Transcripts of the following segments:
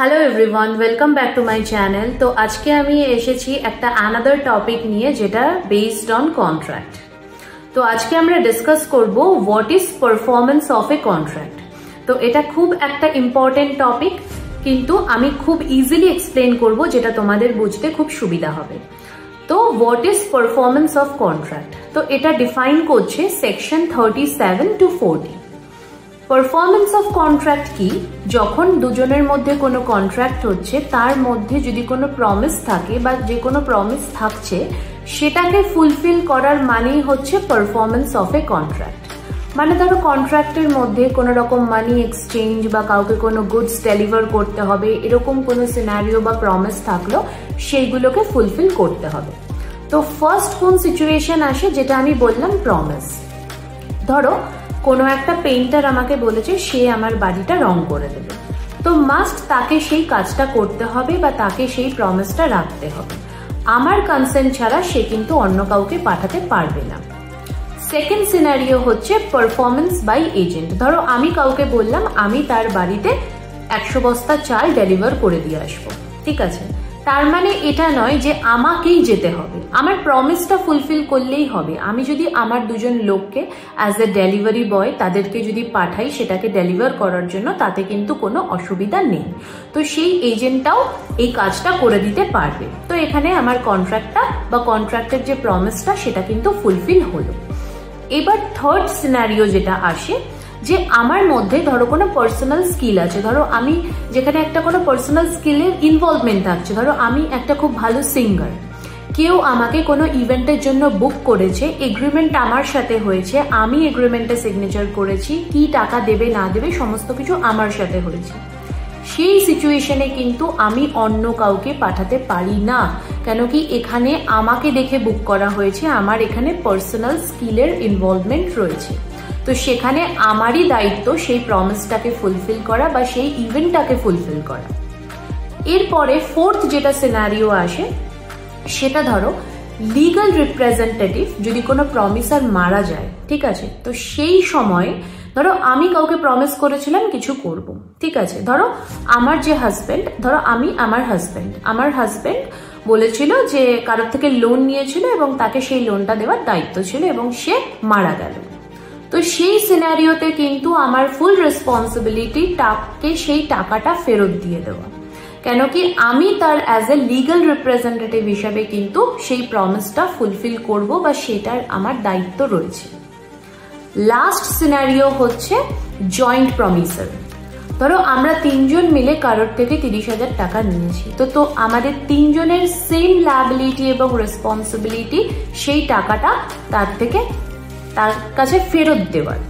Hello everyone, welcome back to my channel. তো আজকে আমি এসেছি একটা অ্যানাদার টপিক নিয়ে, যেটা বেসড অন কন্ট্রাক্ট। তো আজকে আমরা ডিসকাস করব what is performance of A contract. তো এটা খুব একটা ইম্পর্টেন্ট টপিক, কিন্তু আমি খুব ইজিলি এক্সপ্লেন করব, যেটা তোমাদের বুঝতে খুব সুবিধা হবে। তো what is performance of contract, তো এটা ডিফাইন করছে section 37 to 40। Performance of contract কি? যখন দুজনের মধ্যে কোনো কন্ট্রাক্ট হচ্ছে, তার মধ্যে যদি কোনো প্রমিস থাকে বা যে কোনো প্রমিস থাকছে, সেটাকে ফুলফিল করার মানেই হচ্ছে পারফরমেন্স অফ এ কন্ট্রাক্ট। মানে ধরো কন্ট্রাক্টের মধ্যে কোনো রকম মানি এক্সচেঞ্জ বা কাউকে কোনো গুডস ডেলিভার করতে হবে, এরকম কোনো সিনারিও বা প্রমিস থাকলো, সেইগুলোকে ফুলফিল করতে হবে। তো ফার্স্ট কোন সিচুয়েশন আসে, যেটা আমি বললাম প্রমিস। ধরো কোনো একটা পেইন্টার আমাকে বলেছে সে আমার বাড়িটা রং করে দেবে, তো মাস্ট তাকে সেই কাজটা করতে হবে বা তাকে সেই প্রমিসটা রাখতে হবে। আমার কনসেন্ট ছাড়া সে কিন্তু অন্য কাউকে পাঠাতে পারবে না। সেকেন্ড সিনারিও হচ্ছে পারফরমেন্স বাই এজেন্ট। ধরো আমি কাউকে বললাম আমি তার বাড়িতে 100 বস্তা চাল ডেলিভার করে দিয়ে আসবো, ঠিক আছে? তার মানে এটা নয় যে আমাকেই যেতে হবে, আমার প্রমিসটা ফুলফিল করলেই হবে। আমি যদি আমার দুজন লোককে অ্যাজ এ ডেলিভারি বয় তাদেরকে যদি পাঠাই সেটাকে ডেলিভার করার জন্য, তাতে কিন্তু কোনো অসুবিধা নেই। তো সেই এজেন্টটাও এই কাজটা করে দিতে পারবে। তো এখানে আমার কন্ট্রাক্টটা বা কন্ট্রাক্টের যে প্রমিসটা, সেটা কিন্তু ফুলফিল হলো। এবার থার্ড সিনারিও যেটা আসে, যে আমার মধ্যে ধরো কোনো পার্সোনাল স্কিল আছে। ধরো আমি যেখানে একটা কোনো পার্সোনাল স্কিলের ইনভলভমেন্ট থাকছে, ধরো আমি একটা খুব ভালো সিঙ্গার, কেউ আমাকে কোনো ইভেন্টের জন্য বুক করেছে, এগ্রিমেন্ট আমার সাথে হয়েছে, আমি এগ্রিমেন্টে সিগনেচার করেছি, কি টাকা দেবে না দেবে সমস্ত কিছু আমার সাথে হয়েছে। সেই সিচুয়েশনে কিন্তু আমি অন্য কাউকে পাঠাতে পারি না, কেন কি এখানে আমাকে দেখে বুক করা হয়েছে, আমার এখানে পার্সোনাল স্কিলের ইনভলভমেন্ট রয়েছে। তো সেখানে আমারই দায়িত্ব সেই প্রমিসটাকে ফুলফিল করা বা সেই ইভেন্টটাকে ফুলফিল করা। এরপরে ফোর্থ যেটা সিনারিও আসে, সেটা ধরো লিগাল রিপ্রেজেন্টেটিভ যদি কোনো প্রমিসার মারা যায়, ঠিক আছে? তো সেই সময় ধরো আমি কাউকে প্রমিস করেছিলাম কিছু করব, ঠিক আছে? ধরো আমার যে হাজব্যান্ড, ধরো আমি আমার হাজব্যান্ড বলেছিল যে কারোর থেকে লোন নিয়েছিল এবং তাকে সেই লোনটা দেওয়ার দায়িত্ব ছিল, এবং সে মারা গেল। তো সেই সিনারিওতে কিন্তু আমার ফুল রেসপন্সিবিলিটি তাকে সেই টাকাটা ফেরত দিয়ে দেওয়া, কেন কি আমি তার অ্যাজ এ লিগাল রিপ্রেজেন্টেটিভ হিসাবে কিন্তু সেই প্রমিসটা ফুলফিল করব বা সেটার আমার দায়িত্ব রয়েছে। লাস্ট সিনারিও হচ্ছে জয়েন্ট প্রমিসার। ধরো আমরা তিনজন মিলে কারোর থেকে 30,000 টাকা নিয়েছি, তো আমাদের তিনজনের সেম লায়াবিলিটি এবং রেসপন্সিবিলিটি সেই টাকাটা তার কাছে ফেরত দেওয়ার,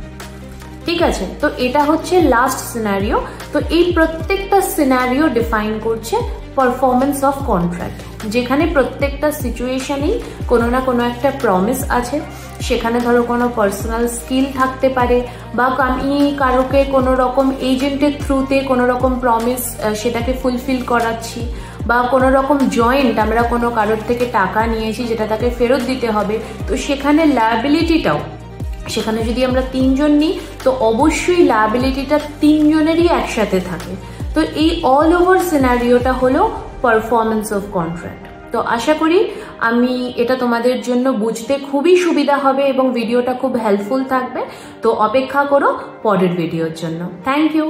ঠিক আছে? তো এটা হচ্ছে লাস্ট সিনারিও। তো এই প্রত্যেকটা সিনারিও ডিফাইন করছে পারফরমেন্স অফ কন্ট্রাক্ট, যেখানে প্রত্যেকটা সিচুয়েশনেই কোনো না কোনো একটা প্রমিস আছে। সেখানে ধরো কোনো পার্সোনাল স্কিল থাকতে পারে, বা আমি কারোকে কোনো রকম এজেন্টের থ্রুতে কোনো রকম প্রমিস সেটাকে ফুলফিল করাচ্ছি, বা কোনো রকম জয়েন্ট আমরা কোনো কারোর থেকে টাকা নিয়েছি যেটা তাকে ফেরত দিতে হবে। তো সেখানে লায়াবিলিটিটাও, সেখানে যদি আমরা তিনজন নিই তো অবশ্যই লায়াবিলিটিটা তিনজনেরই একসাথে থাকে। তো এই অল ওভার সিনারিওটা হলো পারফরমেন্স অফ কন্ট্রাক্ট। তো আশা করি আমি এটা তোমাদের জন্য বুঝতে খুবই সুবিধা হবে এবং ভিডিওটা খুব হেল্পফুল থাকবে। তো অপেক্ষা করো পরের ভিডিওর জন্য। Thank you.